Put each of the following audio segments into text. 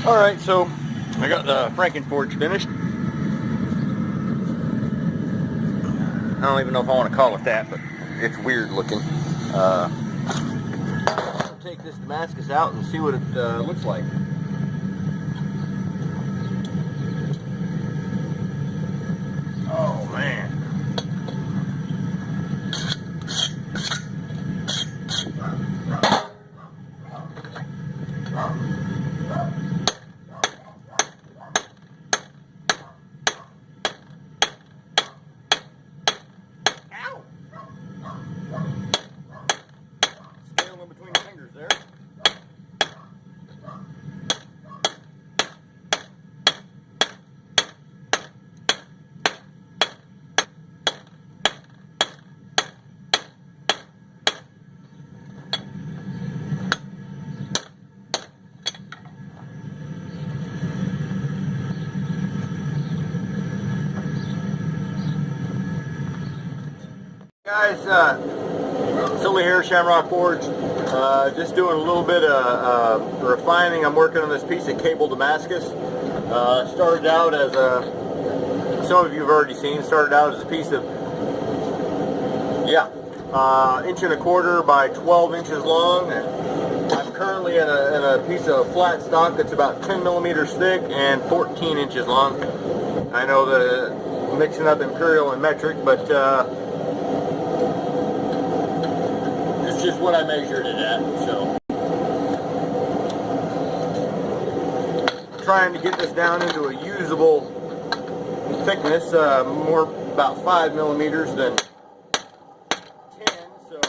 Alright, so I got the Frankenforge finished. I don't even know if I want to call it that, but it's weird looking. I'll take this Damascus out and see what it looks like. Oh man. Ow! Scale in between the fingers there. Guys, Silly here, Shamrock Forge. Just doing a little bit of refining. I'm working on this piece of cable Damascus. Started out as some of you have already seen, started out as a piece of, inch and a quarter by 12 inches long. And I'm currently in a piece of flat stock that's about 10 millimeters thick and 14 inches long. I know that mixing up imperial and metric, but it's just what I measured it at. So trying to get this down into a usable thickness, more about 5 millimeters than 10. So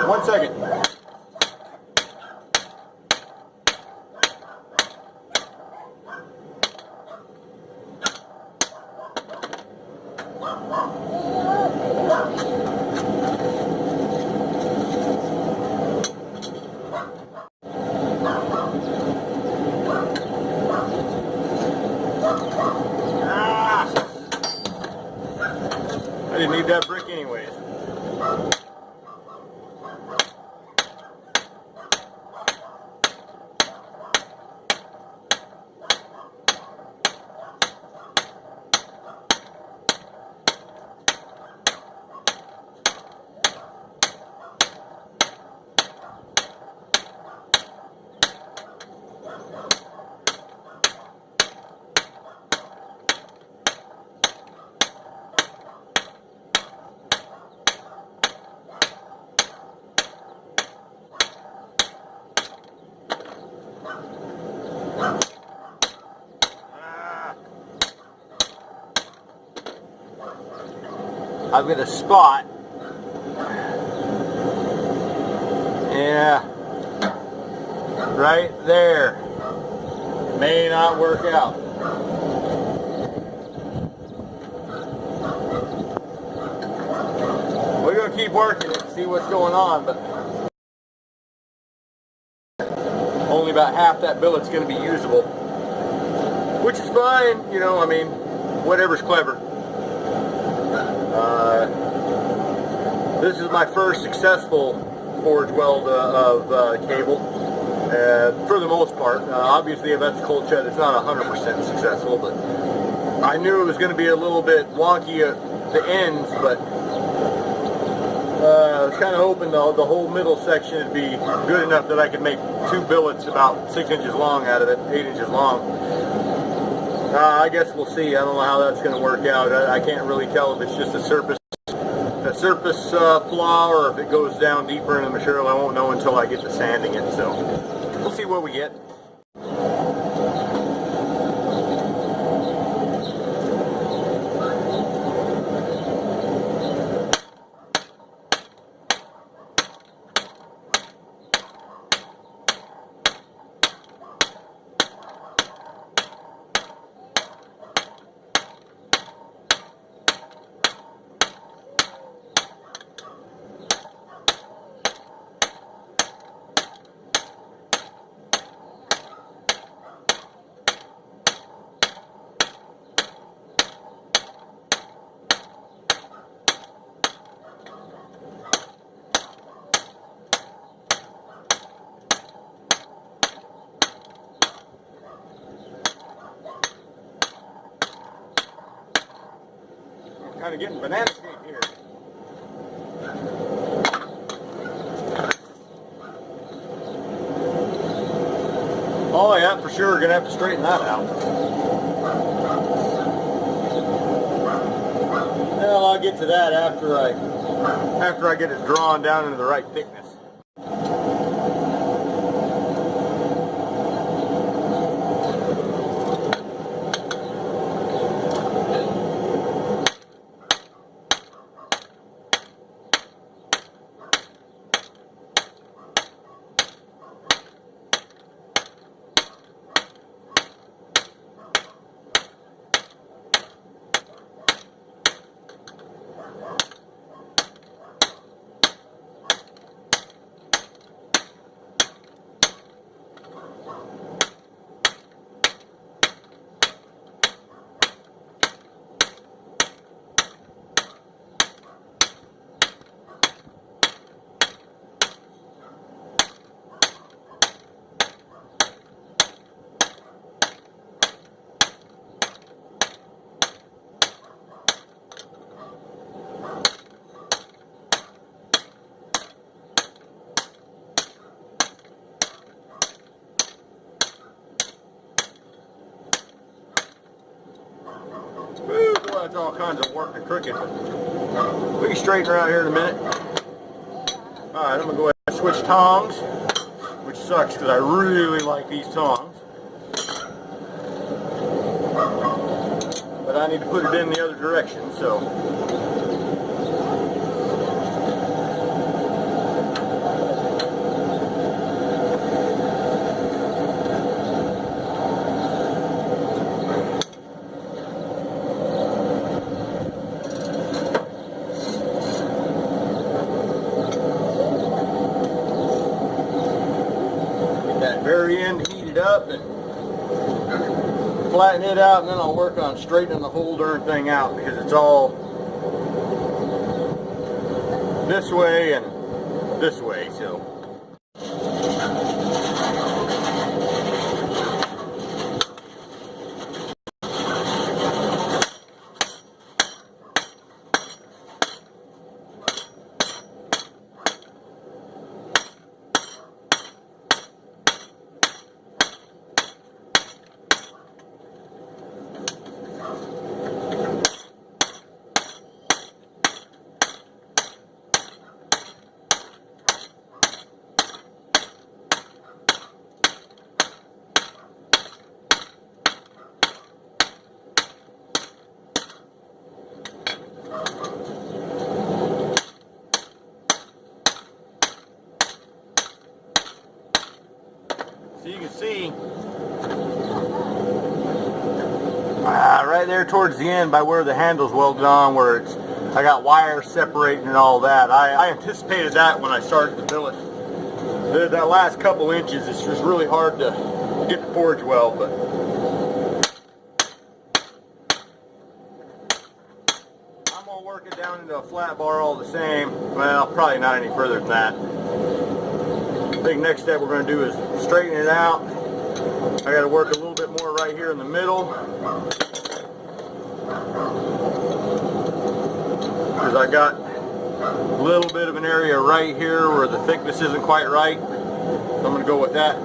one second. I didn't need that brick anyways. I've got a spot. Yeah, right there. May not work out. We're going to keep working it and see what's going on, but Only about half that billet's going to be usable, which is fine, you know, I mean, whatever's clever. This is my first successful forge weld of cable, for the most part. Obviously, if that's cold shed, it's not 100% successful, but I knew it was going to be a little bit wonky at the ends, but I was kind of hoping the whole middle section would be good enough that I could make 2 billets about 6 inches long out of it, 8 inches long. I guess we'll see. I don't know how that's going to work out. I can't really tell if it's just a surface flaw or if it goes down deeper in the material. I won't know until I get to sanding it, so we'll see what we get. Kind of getting banana shape here. Oh yeah, for sure, gonna have to straighten that out. Well, I'll get to that after I get it drawn down into the right thickness. Woo, boy, that's all kinds of work and crooked. We can straighten her out here in a minute. Alright, I'm going to go ahead and switch tongs, which sucks because I really like these tongs. But I need to put it in the other direction, so. Very end heated up and flatten it out, and then I'll work on straightening the whole darn thing out because it's all this way and this way, so. So you can see right there towards the end by where the handle's welded on, where I got wires separating and all that. I anticipated that when I started the billet. that last couple inches, it's just really hard to get the forge weld, but I'm gonna work it down into a flat bar all the same. Well, probably not any further than that. I think next step we're gonna do is straighten it out. I gotta work a little bit more right here in the middle, because I got a little bit of an area right here where the thickness isn't quite right. So I'm going to go with that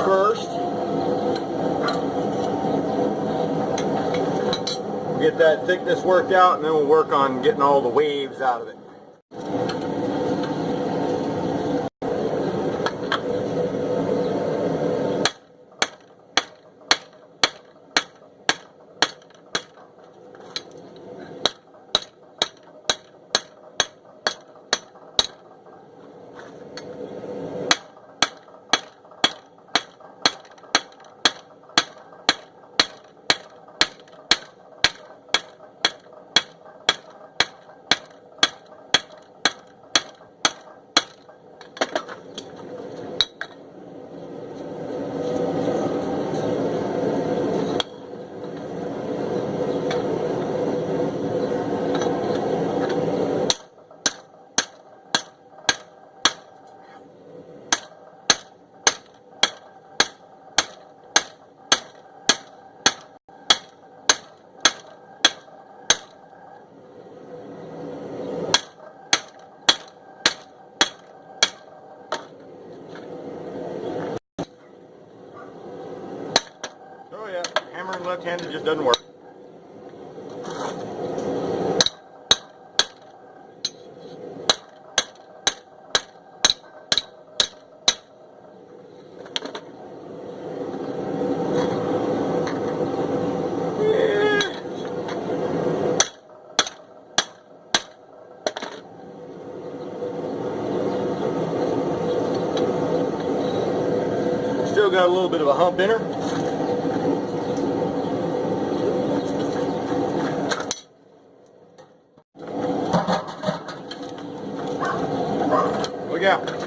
first. Get that thickness worked out, and then we'll work on getting all the waves out of it. Oh yeah, hammering left-handed just doesn't work. Still got a little bit of a hump in her. Look out.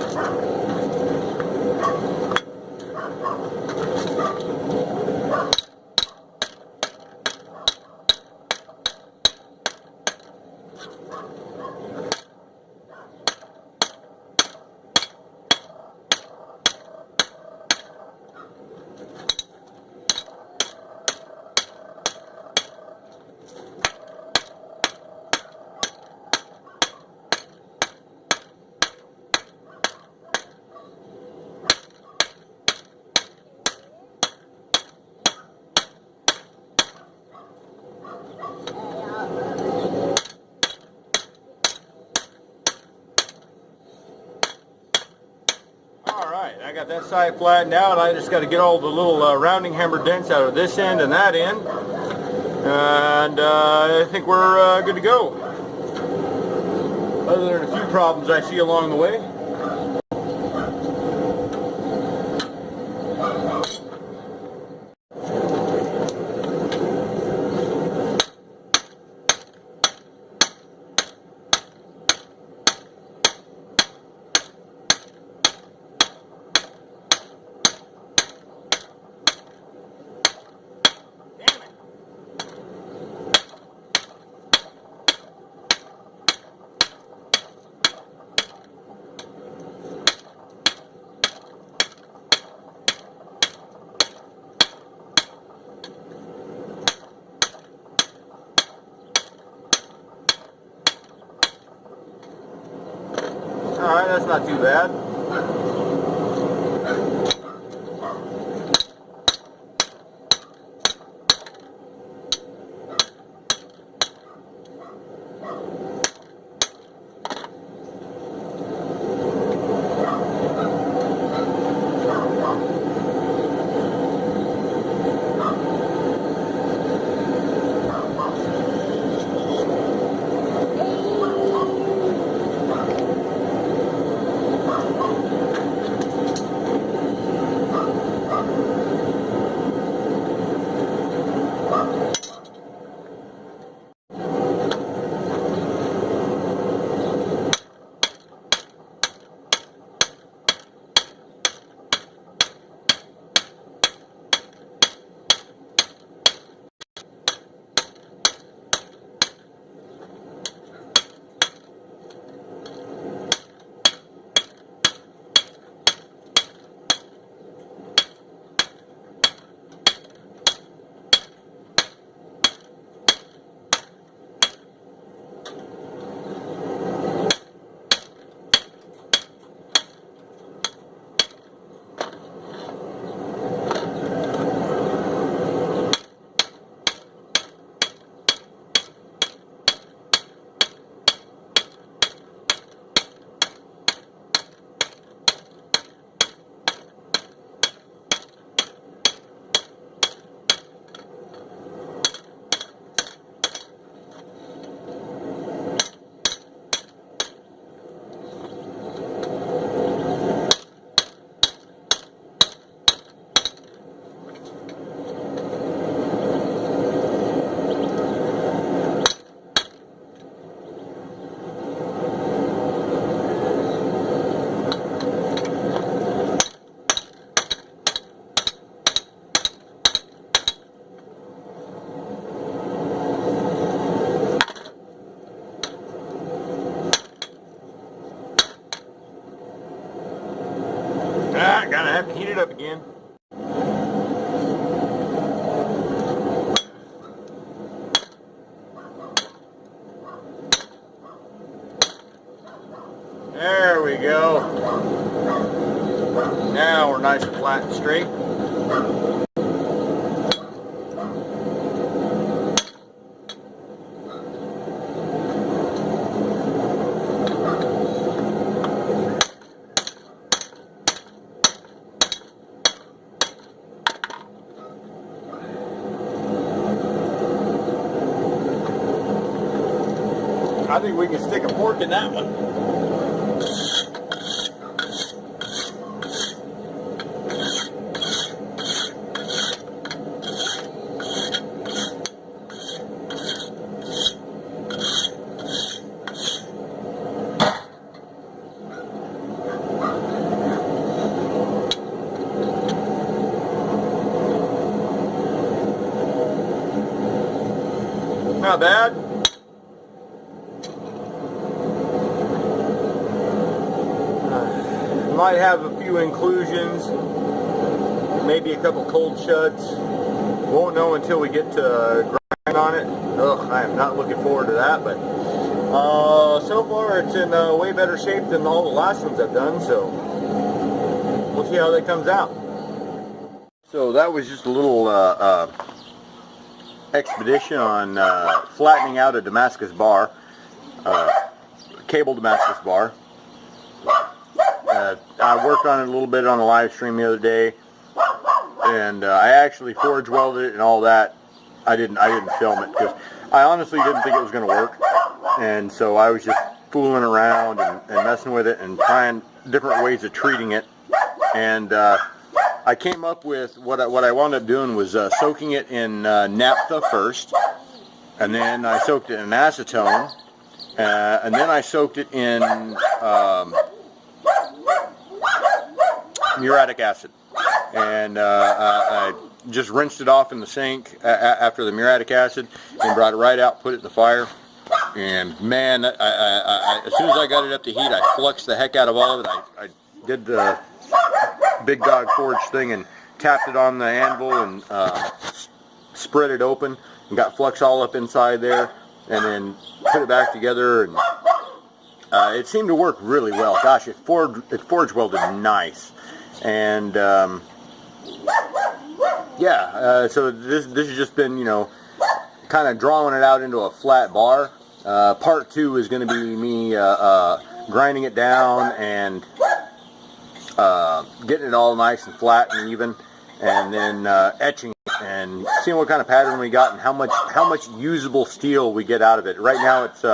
Alright, I got that side flattened out. I just got to get all the little rounding hammer dents out of this end and that end. And I think we're good to go. Other than a few problems I see along the way. Alright, that's not too bad. have to heat it up again. There we go. Now we're nice and flat and straight. I think we can stick a fork in that one. Not bad. Might have a few inclusions, maybe a couple cold shuds. Won't know until we get to grind on it. Ugh, I am not looking forward to that, but so far it's in way better shape than all the last ones I've done, so we'll see how that comes out. So that was just a little expedition on flattening out a Damascus bar, cable Damascus bar. I worked on it a little bit on the live stream the other day, and I actually forge welded it and all that. I didn't film it because I honestly didn't think it was going to work, and so I was just fooling around and messing with it and trying different ways of treating it. And I came up with what I wound up doing was soaking it in naphtha first, and then I soaked it in acetone, and then I soaked it in muriatic acid, and I just rinsed it off in the sink after the muriatic acid and brought it right out, put it in the fire, and man, as soon as I got it up to heat, I fluxed the heck out of all of it. I did the big dog forge thing and tapped it on the anvil and spread it open and got flux all up inside there, and then put it back together, and it seemed to work really well. Gosh, it forge welded nice. And yeah, so this has just been, you know, kind of drawing it out into a flat bar. Part 2 is going to be me grinding it down and getting it all nice and flat and even, and then etching it and seeing what kind of pattern we got and how much usable steel we get out of it. Right now it's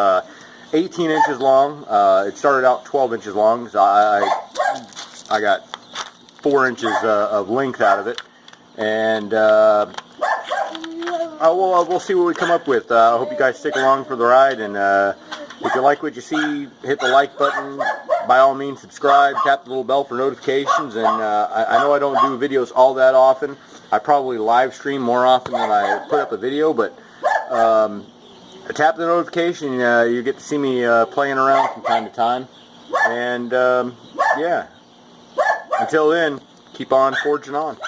18 inches long. It started out 12 inches long, so I got 4 inches of length out of it, and we'll see what we come up with. I hope you guys stick along for the ride, and if you like what you see, hit the like button. By all means, subscribe, tap the little bell for notifications, and I know I don't do videos all that often. I probably live stream more often than I put up a video, but tap the notification. You get to see me playing around from time to time, and yeah. Until then, keep on forging on.